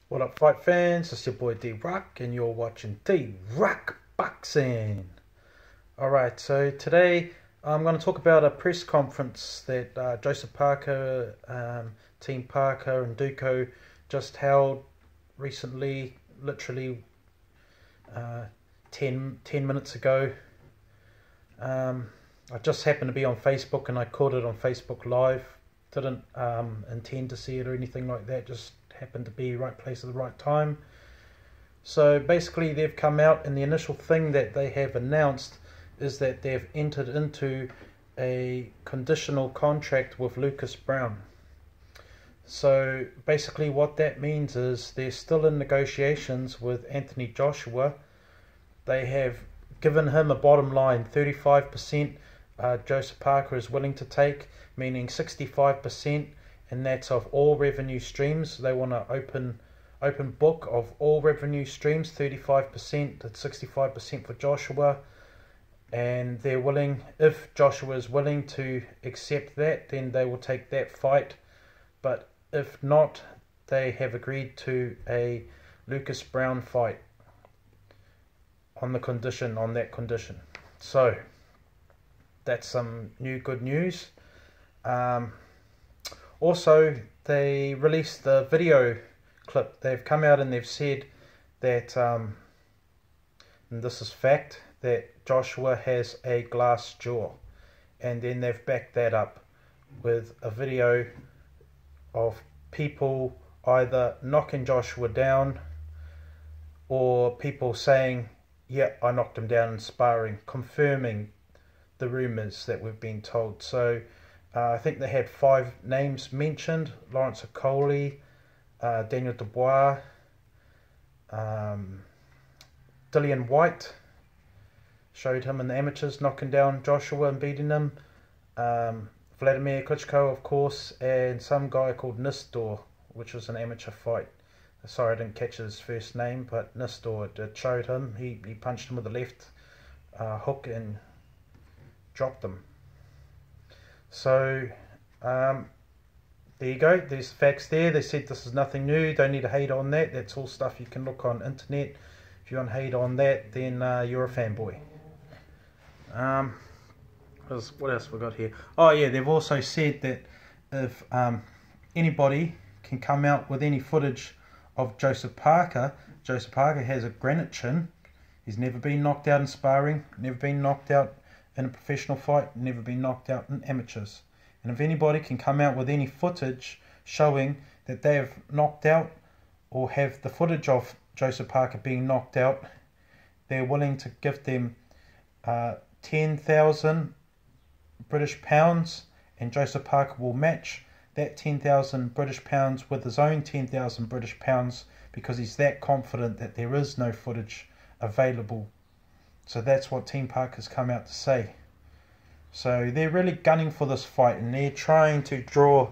What up, fight fans? It's your boy D-Rock, and you're watching D-Rock Boxing. Alright, so today I'm going to talk about a press conference that Joseph Parker, Team Parker and Duco just held recently, literally 10 minutes ago. I just happened to be on Facebook and I caught it on Facebook Live. Didn't intend to see it or anything like that, just happened to be right place at the right time. So basically they've come out, and the initial thing that they have announced is that they've entered into a conditional contract with Lucas Browne. So basically what that means is they're still in negotiations with Anthony Joshua. They have given him a bottom line, 35% Joseph Parker is willing to take, meaning 65%, and that's of all revenue streams. They want an open book of all revenue streams, 35% to 65% for Joshua. And they're willing, if Joshua is willing to accept that, then they will take that fight. But if not, they have agreed to a Lucas Browne fight on that condition. So that's some good news. Also, they released the video clip. They've come out and they've said that, and this is fact, that Joshua has a glass jaw. And then they've backed that up with a video of people either knocking Joshua down or people saying, yeah, I knocked him down in sparring, confirming the rumours that we've been told. So I think they had 5 names mentioned: Lawrence Okolie, Daniel Dubois, Dillian White, showed him in the amateurs knocking down Joshua and beating him, Vladimir Klitschko, of course, and some guy called Nistor, which was an amateur fight. Sorry, I didn't catch his first name, but Nistor, it showed him. He punched him with the left hook and dropped him. So there you go, there's facts there. They said this is nothing new, don't need to hate on that. That's all stuff you can look on internet. If you want to hate on that, then you're a fanboy. What else have we got here? Oh yeah, they've also said that if anybody can come out with any footage of Joseph Parker has a granite chin. He's never been knocked out in sparring, never been knocked out in a professional fight, never been knocked out in amateurs. And if anybody can come out with any footage showing that they have knocked out or have the footage of Joseph Parker being knocked out, they're willing to give them 10,000 British pounds, and Joseph Parker will match that 10,000 British pounds with his own 10,000 British pounds, because he's that confident that there is no footage available. So that's what Team Parker's come out to say. So they're really gunning for this fight, and they're trying to draw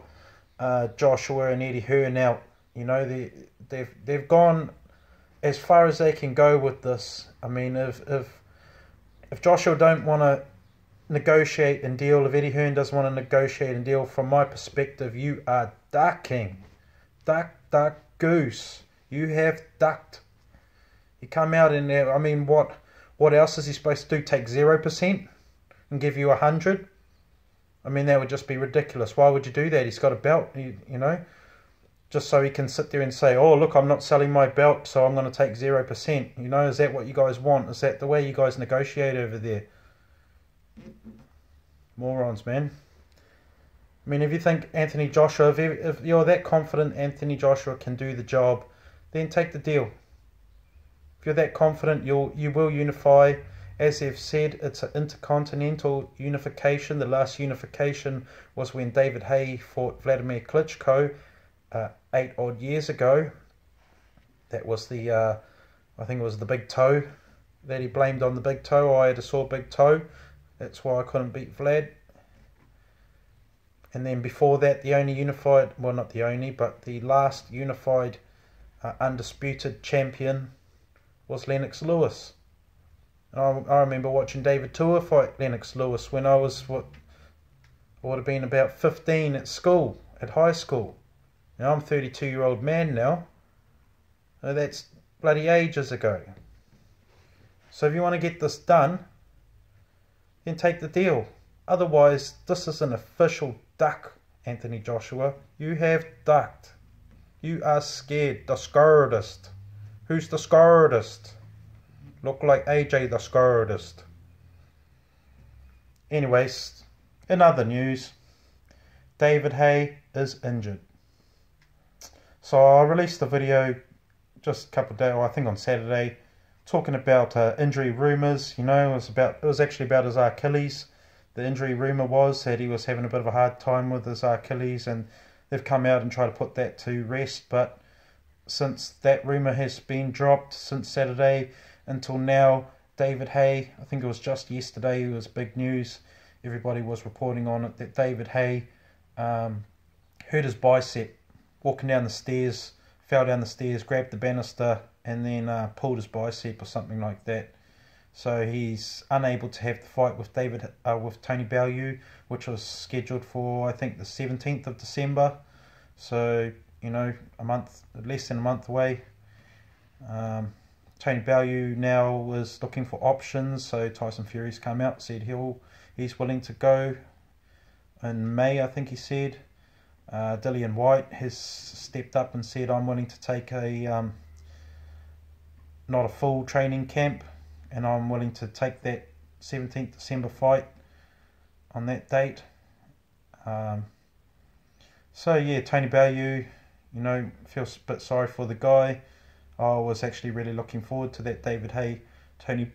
Joshua and Eddie Hearn out. You know, they've gone as far as they can go with this. I mean, if Joshua don't want to negotiate and deal, if Eddie Hearn doesn't want to negotiate and deal, from my perspective, you are ducking. Duck goose. You have ducked. You come out in there, I mean, what else is he supposed to do? Take 0% and give you 100? I mean, that would just be ridiculous. Why would you do that? He's got a belt, you know, just so he can sit there and say, oh, look, I'm not selling my belt, so I'm going to take 0%. You know, is that what you guys want? Is that the way you guys negotiate over there? Morons, man. I mean, if you think Anthony Joshua, if you're that confident Anthony Joshua can do the job, then take the deal. If you're that confident, you will unify. As they've said, it's an intercontinental unification. The last unification was when David Haye fought Vladimir Klitschko 8 odd years ago. That was the, I think it was the big toe that he blamed on the big toe. I had a sore big toe. That's why I couldn't beat Vlad. And then before that, the only unified, well, not the only, but the last unified undisputed champion was Lennox Lewis. And I remember watching David Tua fight Lennox Lewis when I was, I would have been about 15 at high school. Now I'm a 32-year-old man now. That's bloody ages ago. So if you want to get this done, then take the deal. Otherwise, this is an official duck, Anthony Joshua. You have ducked. You are scared. The scaredest. Who's the scaredest? Look like AJ the scaredest. Anyways, in other news, David Haye is injured. So I released a video just a couple of days, I think on Saturday, talking about injury rumours. You know, it was actually about his Achilles. The injury rumour was that he was having a bit of a hard time with his Achilles, and they've come out and tried to put that to rest. But since that rumour has been dropped since Saturday until now, David Haye, I think it was just yesterday, it was big news. Everybody was reporting on it that David Haye hurt his bicep walking down the stairs, fell down the stairs, grabbed the banister, and then pulled his bicep or something like that. So he's unable to have the fight with Tony Bellew, which was scheduled for, I think, the 17th of December. So, you know, less than a month away. Tony Bellew now is looking for options. So Tyson Fury's come out, said he's willing to go in May, I think he said. Dillian Whyte has stepped up and said, I'm willing to take a not a full training camp, and I'm willing to take that 17th December fight on that date. So yeah, Tony Bellew, you know, feels a bit sorry for the guy. I was actually really looking forward to that David Haye Tony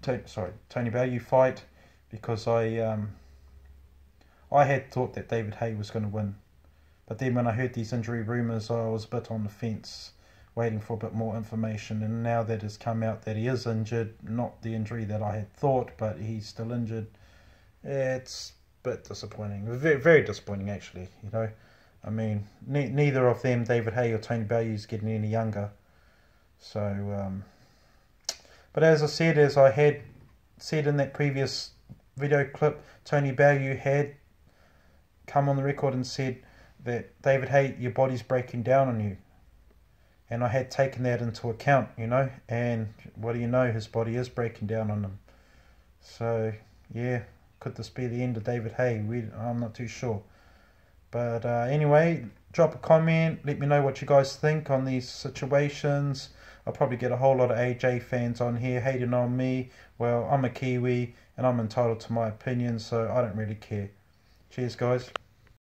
Bellew fight, because I had thought that David Haye was going to win. But then when I heard these injury rumours, I was a bit on the fence, waiting for a bit more information. And now that has come out that he is injured, not the injury that I had thought, but he's still injured, it's a bit disappointing. Very, very disappointing, actually. You know, I mean, neither of them, David Haye or Tony Bellew, is getting any younger. So, but as I had said in that previous video clip, Tony Bellew had come on the record and said that, David Haye, your body's breaking down on you. And I had taken that into account, you know, and what do you know, his body is breaking down on him. So, yeah, could this be the end of David Haye? I'm not too sure. But anyway, drop a comment, let me know what you guys think on these situations. I'll probably get a whole lot of AJ fans on here hating on me. Well, I'm a Kiwi, and I'm entitled to my opinion, so I don't really care. Cheers, guys.